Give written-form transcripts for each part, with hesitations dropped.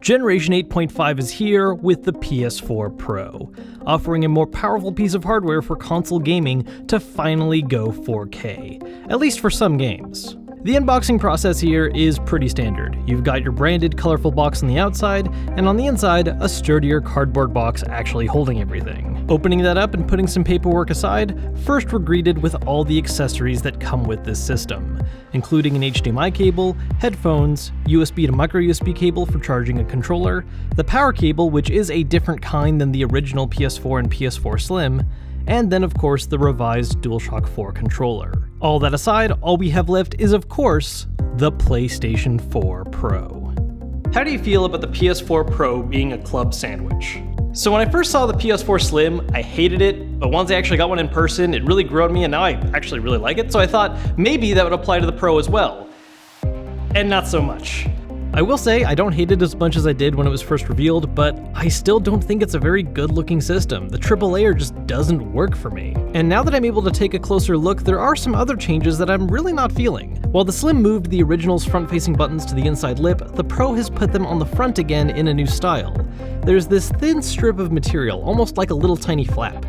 Generation 8.5 is here with the PS4 Pro, offering a more powerful piece of hardware for console gaming to finally go 4K, at least for some games. The unboxing process here is pretty standard. You've got your branded, colorful box on the outside, and on the inside, a sturdier cardboard box actually holding everything. Opening that up and putting some paperwork aside, first we're greeted with all the accessories that come with this system, including an HDMI cable, headphones, USB to micro USB cable for charging a controller, the power cable, which is a different kind than the original PS4 and PS4 Slim, and then of course the revised DualShock 4 controller. All that aside, all we have left is of course the PlayStation 4 Pro. How do you feel about the PS4 Pro being a club sandwich? So when I first saw the PS4 Slim, I hated it, but once I actually got one in person, it really grew on me and now I actually really like it, so I thought maybe that would apply to the Pro as well. And not so much. I will say, I don't hate it as much as I did when it was first revealed, but I still don't think it's a very good looking system. The triple layer just doesn't work for me. And now that I'm able to take a closer look, there are some other changes that I'm really not feeling. While the Slim moved the original's front-facing buttons to the inside lip, the Pro has put them on the front again in a new style. There's this thin strip of material, almost like a little tiny flap,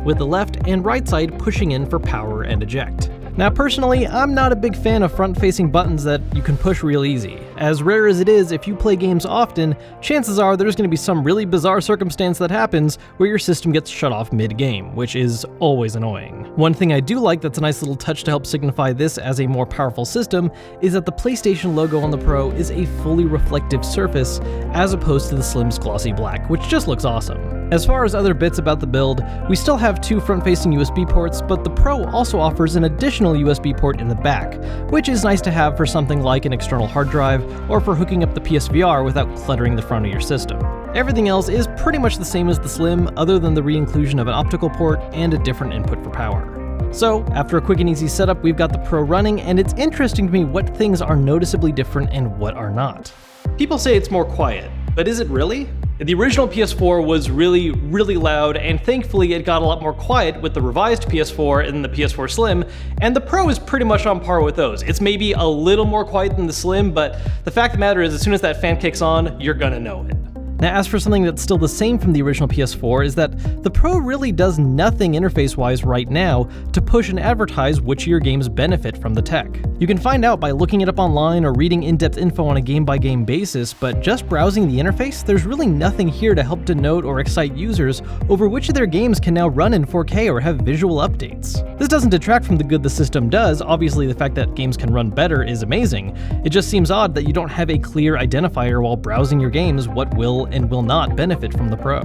with the left and right side pushing in for power and eject. Now personally, I'm not a big fan of front-facing buttons that you can push real easy. As rare as it is, if you play games often, chances are there's going to be some really bizarre circumstance that happens where your system gets shut off mid-game, which is always annoying. One thing I do like that's a nice little touch to help signify this as a more powerful system is that the PlayStation logo on the Pro is a fully reflective surface as opposed to the Slim's glossy black, which just looks awesome. As far as other bits about the build, we still have two front-facing USB ports, but the Pro also offers an additional USB port in the back, which is nice to have for something like an external hard drive or for hooking up the PSVR without cluttering the front of your system. Everything else is pretty much the same as the Slim, other than the re-inclusion of an optical port and a different input for power. So, after a quick and easy setup, we've got the Pro running, and it's interesting to me what things are noticeably different and what are not. People say it's more quiet, but is it really? The original PS4 was really loud, and thankfully it got a lot more quiet with the revised PS4 and the PS4 Slim, and the Pro is pretty much on par with those. It's maybe a little more quiet than the Slim, but the fact of the matter is as soon as that fan kicks on, you're gonna know it. Now, as for something that's still the same from the original PS4 is that the Pro really does nothing interface-wise right now to push and advertise which of your games benefit from the tech. You can find out by looking it up online or reading in-depth info on a game-by-game basis, but just browsing the interface, there's really nothing here to help denote or excite users over which of their games can now run in 4K or have visual updates. This doesn't detract from the good the system does. Obviously, the fact that games can run better is amazing. It just seems odd that you don't have a clear identifier while browsing your games what will and will not benefit from the Pro.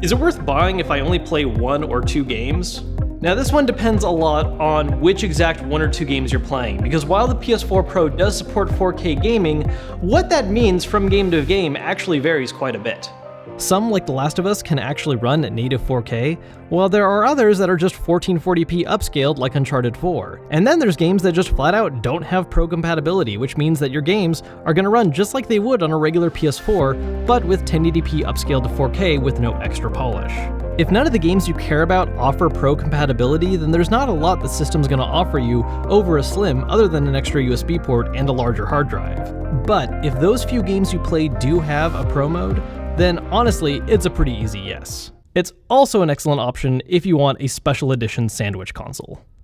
Is it worth buying if I only play 1 or 2 games? Now this one depends a lot on which exact 1 or 2 games you're playing, because while the PS4 Pro does support 4K gaming, what that means from game to game actually varies quite a bit. Some, like The Last of Us, can actually run at native 4K, while there are others that are just 1440p upscaled like Uncharted 4. And then there's games that just flat out don't have Pro compatibility, which means that your games are going to run just like they would on a regular PS4, but with 1080p upscaled to 4K with no extra polish. If none of the games you care about offer Pro compatibility, then there's not a lot the system's going to offer you over a Slim other than an extra USB port and a larger hard drive. But if those few games you play do have a Pro mode, then honestly, it's a pretty easy yes. It's also an excellent option if you want a special edition sandwich console.